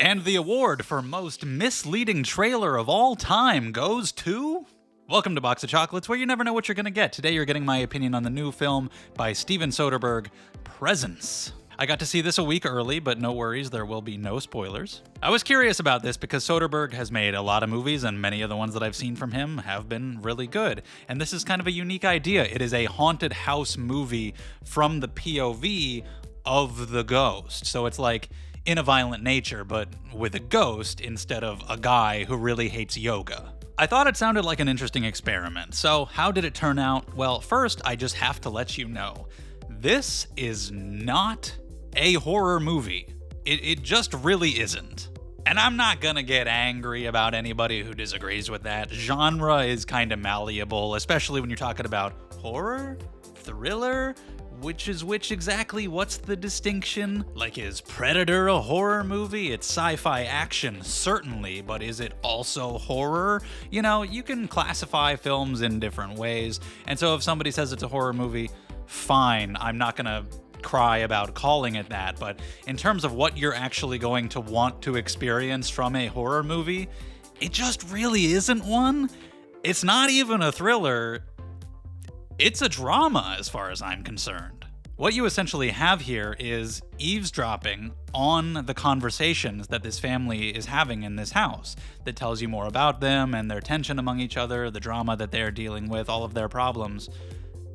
And the award for most misleading trailer of all time goes to... Welcome to Box of Chocolates, where you never know what you're going to get. Today you're getting my opinion on the new film by Steven Soderbergh, Presence. I got to see this a week early, but no worries, there will be no spoilers. I was curious about this because Soderbergh has made a lot of movies, and many of the ones that I've seen from him have been really good. And this is kind of a unique idea. It is a haunted house movie from the POV of the ghost. So it's like In a Violent Nature, but with a ghost instead of a guy who really hates yoga. I thought it sounded like an interesting experiment. So how did it turn out? Well, first, I just have to let you know, this is not a horror movie. It just really isn't. And I'm not gonna get angry about anybody who disagrees with that. Genre is kind of malleable, especially when you're talking about horror, thriller, which is which exactly? What's the distinction? Like, is Predator a horror movie? It's sci-fi action, certainly, but is it also horror? You know, you can classify films in different ways, and so if somebody says it's a horror movie, fine, I'm not gonna cry about calling it that, but in terms of what you're actually going to want to experience from a horror movie, it just really isn't one. It's not even a thriller. It's a drama as far as I'm concerned. What you essentially have here is eavesdropping on the conversations that this family is having in this house that tells you more about them and their tension among each other, the drama that they're dealing with, all of their problems,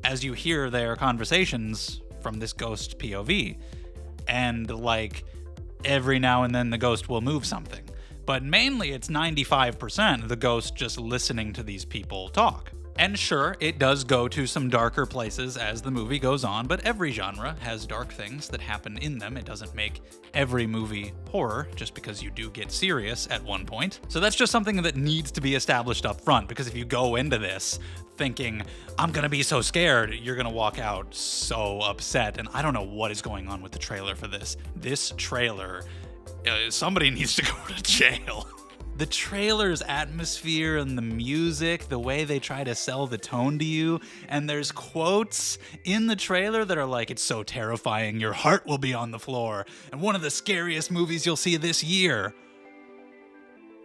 as you hear their conversations from this ghost POV. And like every now and then the ghost will move something. But mainly it's 95% the ghost just listening to these people talk. And sure, it does go to some darker places as the movie goes on, but every genre has dark things that happen in them. It doesn't make every movie horror just because you do get serious at one point. So that's just something that needs to be established up front, because if you go into this thinking, I'm gonna be so scared, you're gonna walk out so upset. And I don't know what is going on with the trailer for this. This trailer, somebody needs to go to jail. The trailer's atmosphere and the music, the way they try to sell the tone to you, and there's quotes in the trailer that are like, it's so terrifying, your heart will be on the floor, and one of the scariest movies you'll see this year.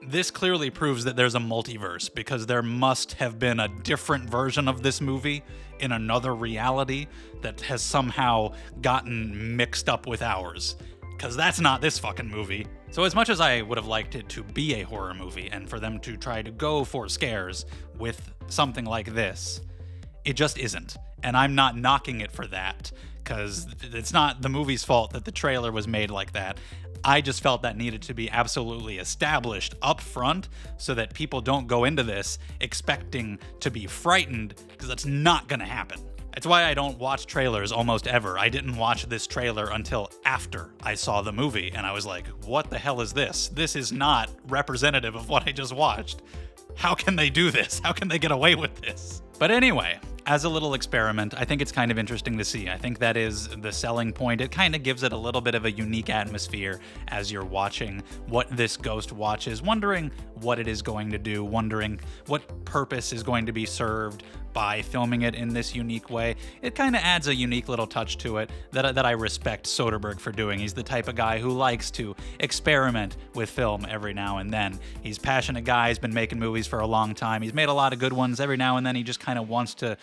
This clearly proves that there's a multiverse, because there must have been a different version of this movie in another reality that has somehow gotten mixed up with ours. Because that's not this fucking movie. So as much as I would have liked it to be a horror movie and for them to try to go for scares with something like this, it just isn't. And I'm not knocking it for that, because it's not the movie's fault that the trailer was made like that. I just felt that needed to be absolutely established up front so that people don't go into this expecting to be frightened, because that's not gonna happen. It's why I don't watch trailers almost ever. I didn't watch this trailer until after I saw the movie, and I was like, what the hell is this? This is not representative of what I just watched. How can they do this? How can they get away with this? But anyway, as a little experiment, I think it's kind of interesting to see. I think that is the selling point. It kind of gives it a little bit of a unique atmosphere as you're watching what this ghost watches, wondering what it is going to do, wondering what purpose is going to be served by filming it in this unique way. It kind of adds a unique little touch to it that I respect Soderbergh for doing. He's the type of guy who likes to experiment with film every now and then. He's a passionate guy. He's been making movies for a long time. He's made a lot of good ones. Every now and then he just kind of wants to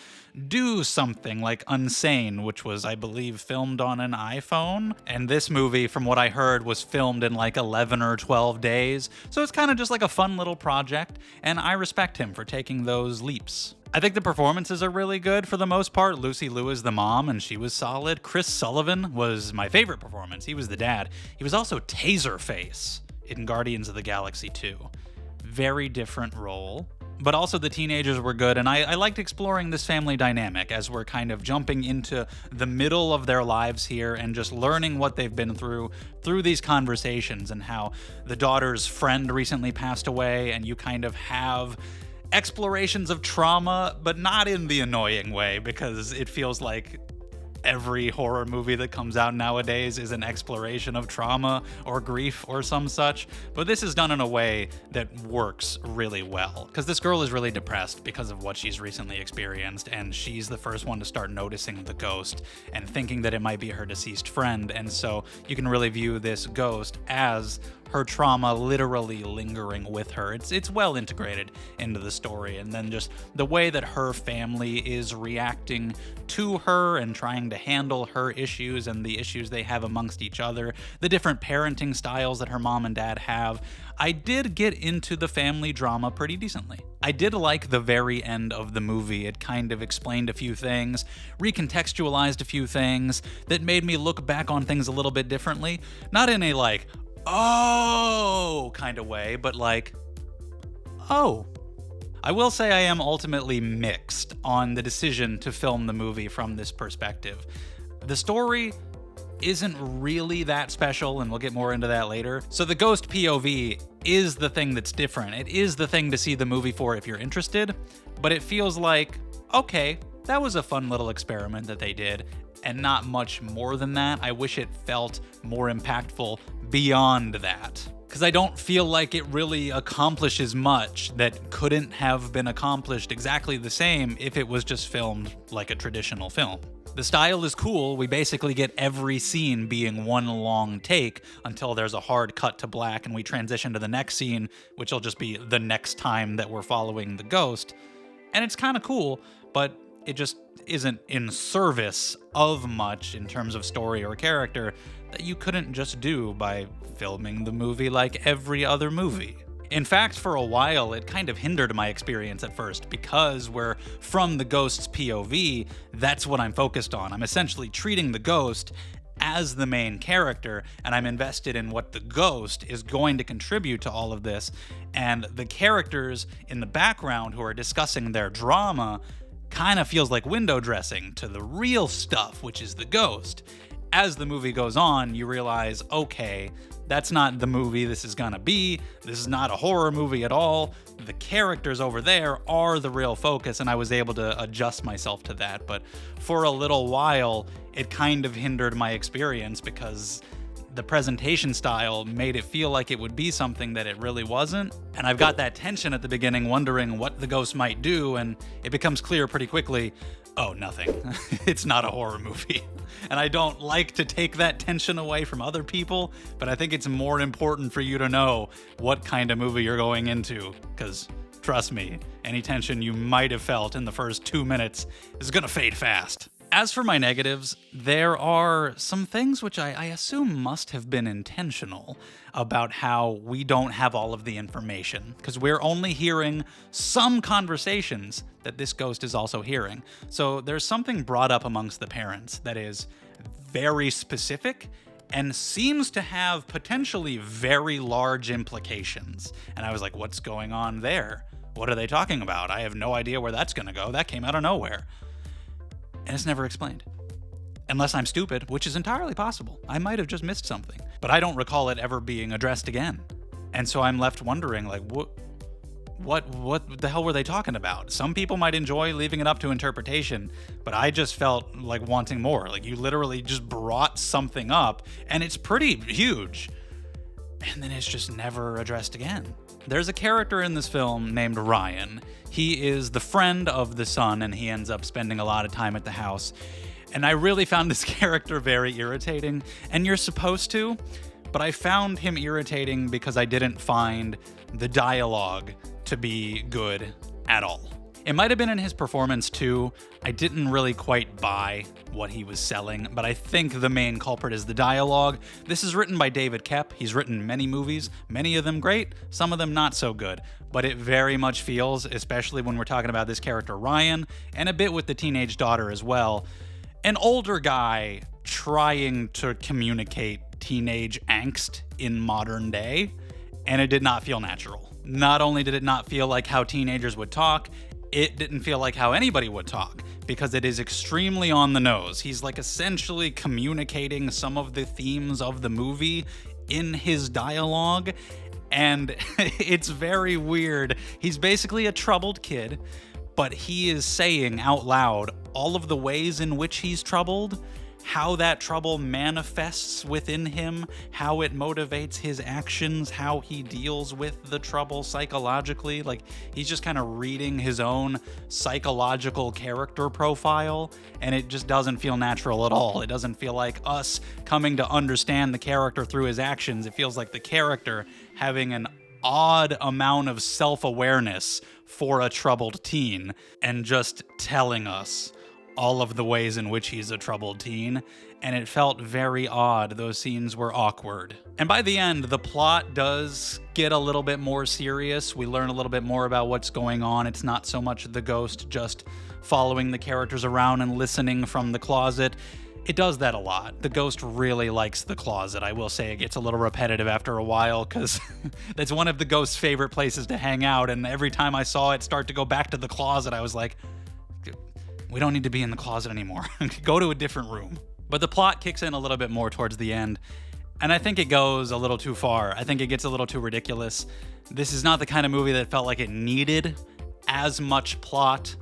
do something, like Unsane, which was, I believe, filmed on an iPhone. And this movie, from what I heard, was filmed in like 11 or 12 days. So it's kind of just like a fun little project, and I respect him for taking those leaps. I think the performances are really good for the most part. Lucy Liu is the mom, and she was solid. Chris Sullivan was my favorite performance. He was the dad. He was also Taserface in Guardians of the Galaxy 2. Very different role. But also the teenagers were good, and I liked exploring this family dynamic as we're kind of jumping into the middle of their lives here and just learning what they've been through these conversations, and how the daughter's friend recently passed away, and you kind of have explorations of trauma, but not in the annoying way, because it feels like every horror movie that comes out nowadays is an exploration of trauma or grief or some such, but this is done in a way that works really well, because this girl is really depressed because of what she's recently experienced, and she's the first one to start noticing the ghost and thinking that it might be her deceased friend, and so you can really view this ghost as her trauma literally lingering with her. It's well integrated into the story, and then just the way that her family is reacting to her and trying to handle her issues and the issues they have amongst each other, the different parenting styles that her mom and dad have. I did get into the family drama pretty decently. I did like the very end of the movie. It kind of explained a few things, recontextualized a few things that made me look back on things a little bit differently. Not in a like, oh kind of way, but like, oh. I will say I am ultimately mixed on the decision to film the movie from this perspective. The story isn't really that special, and we'll get more into that later. So the ghost POV is the thing that's different. It is the thing to see the movie for if you're interested, but it feels like, okay, that was a fun little experiment that they did, and not much more than that. I wish it felt more impactful beyond that, because I don't feel like it really accomplishes much that couldn't have been accomplished exactly the same if it was just filmed like a traditional film. The style is cool. We basically get every scene being one long take until there's a hard cut to black and we transition to the next scene, which will just be the next time that we're following the ghost. And it's kind of cool, but it just isn't in service of much in terms of story or character that you couldn't just do by filming the movie like every other movie. In fact, for a while, it kind of hindered my experience at first, because we're from the ghost's POV, that's what I'm focused on. I'm essentially treating the ghost as the main character, and I'm invested in what the ghost is going to contribute to all of this, and the characters in the background who are discussing their drama kind of feels like window dressing to the real stuff, which is the ghost. As the movie goes on, you realize, okay, that's not the movie this is gonna be. This is not a horror movie at all. The characters over there are the real focus, and I was able to adjust myself to that. But for a little while, it kind of hindered my experience because the presentation style made it feel like it would be something that it really wasn't. And I've got that tension at the beginning, wondering what the ghost might do, and it becomes clear pretty quickly, oh, nothing. It's not a horror movie. And I don't like to take that tension away from other people, but I think it's more important for you to know what kind of movie you're going into, because trust me, any tension you might have felt in the first 2 minutes is gonna fade fast. As for my negatives, there are some things which I assume must have been intentional about how we don't have all of the information, because we're only hearing some conversations that this ghost is also hearing. So there's something brought up amongst the parents that is very specific and seems to have potentially very large implications. And I was like, what's going on there? What are they talking about? I have no idea where that's gonna go. That came out of nowhere. And it's never explained. Unless I'm stupid, which is entirely possible. I might have just missed something, but I don't recall it ever being addressed again. And so I'm left wondering, like, what the hell were they talking about? Some people might enjoy leaving it up to interpretation, but I just felt like wanting more. Like, you literally just brought something up, and it's pretty huge, and then it's just never addressed again. There's a character in this film named Ryan. He is the friend of the son, and he ends up spending a lot of time at the house. And I really found this character very irritating, and you're supposed to, but I found him irritating because I didn't find the dialogue to be good at all. It might have been in his performance too. I didn't really quite buy what he was selling, but I think the main culprit is the dialogue. This is written by David Koepp. He's written many movies, many of them great, some of them not so good, but it very much feels, especially when we're talking about this character Ryan, and a bit with the teenage daughter as well, an older guy trying to communicate teenage angst in modern day, and it did not feel natural. Not only did it not feel like how teenagers would talk, it didn't feel like how anybody would talk, because it is extremely on the nose. He's like essentially communicating some of the themes of the movie in his dialogue, and it's very weird. He's basically a troubled kid, but he is saying out loud all of the ways in which he's troubled, how that trouble manifests within him, how it motivates his actions, how he deals with the trouble psychologically. Like, he's just kind of reading his own psychological character profile, and it just doesn't feel natural at all. It doesn't feel like us coming to understand the character through his actions. It feels like the character having an odd amount of self-awareness for a troubled teen and just telling us all of the ways in which he's a troubled teen, and it felt very odd. Those scenes were awkward. And by the end, the plot does get a little bit more serious. We learn a little bit more about what's going on. It's not so much the ghost just following the characters around and listening from the closet. It does that a lot. The ghost really likes the closet. I will say it gets a little repetitive after a while, because that's one of the ghost's favorite places to hang out, and every time I saw it start to go back to the closet, I was like, we don't need to be in the closet anymore. Go to a different room. But the plot kicks in a little bit more towards the end, and I think it goes a little too far. I think it gets a little too ridiculous. This is not the kind of movie that felt like it needed as much plot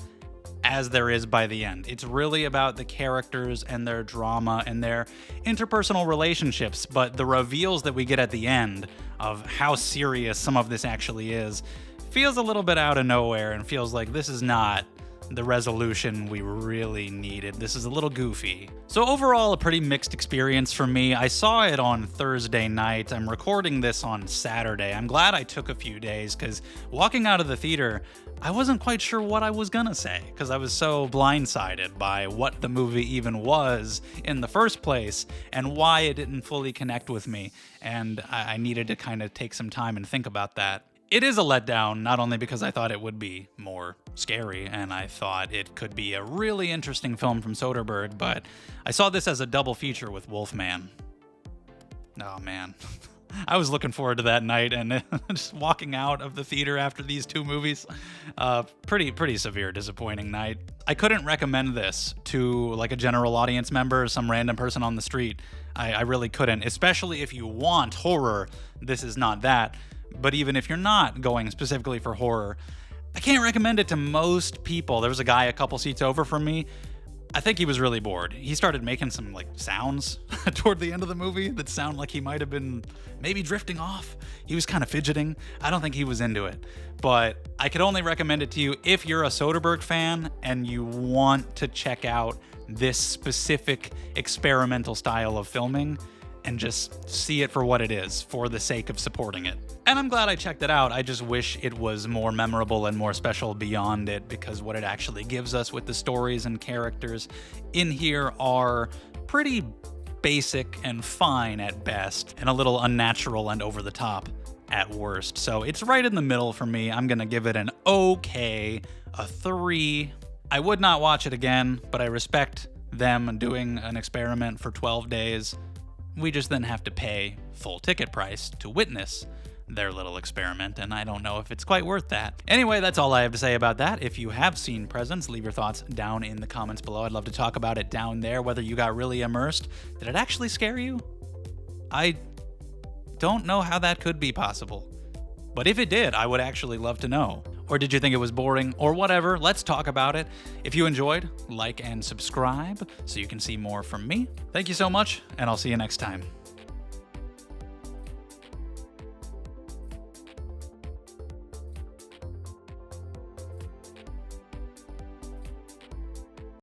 as there is by the end. It's really about the characters and their drama and their interpersonal relationships, but the reveals that we get at the end of how serious some of this actually is feels a little bit out of nowhere and feels like this is not the resolution we really needed. This is a little goofy. So overall, a pretty mixed experience for me. I saw it on Thursday night. I'm recording this on Saturday. I'm glad I took a few days, because walking out of the theater, I wasn't quite sure what I was gonna say, because I was so blindsided by what the movie even was in the first place and why it didn't fully connect with me. And I needed to kind of take some time and think about that. It is a letdown, not only because I thought it would be more scary and I thought it could be a really interesting film from Soderbergh, but I saw this as a double feature with Wolfman. Oh man. I was looking forward to that night, and just walking out of the theater after these two movies, pretty severe, disappointing night. I couldn't recommend this to like a general audience member, some random person on the street. I really couldn't, especially if you want horror. This is not that. But even if you're not going specifically for horror, I can't recommend it to most people. There was a guy a couple seats over from me. I think he was really bored. He started making some like sounds toward the end of the movie that sound like he might have been maybe drifting off. He was kind of fidgeting. I don't think he was into it. But I could only recommend it to you if you're a Soderbergh fan and you want to check out this specific experimental style of filming and just see it for what it is, for the sake of supporting it. And I'm glad I checked it out. I just wish it was more memorable and more special beyond it, because what it actually gives us with the stories and characters in here are pretty basic and fine at best, and a little unnatural and over the top at worst. So it's right in the middle for me. I'm gonna give it an okay, a 3. I would not watch it again, but I respect them doing an experiment for 12 days. We just then have to pay full ticket price to witness their little experiment, and I don't know if it's quite worth that. Anyway, that's all I have to say about that. If you have seen Presence, leave your thoughts down in the comments below. I'd love to talk about it down there, whether you got really immersed. Did it actually scare you? I don't know how that could be possible. But if it did, I would actually love to know. Or did you think it was boring? Or whatever, let's talk about it. If you enjoyed, like and subscribe so you can see more from me. Thank you so much, and I'll see you next time.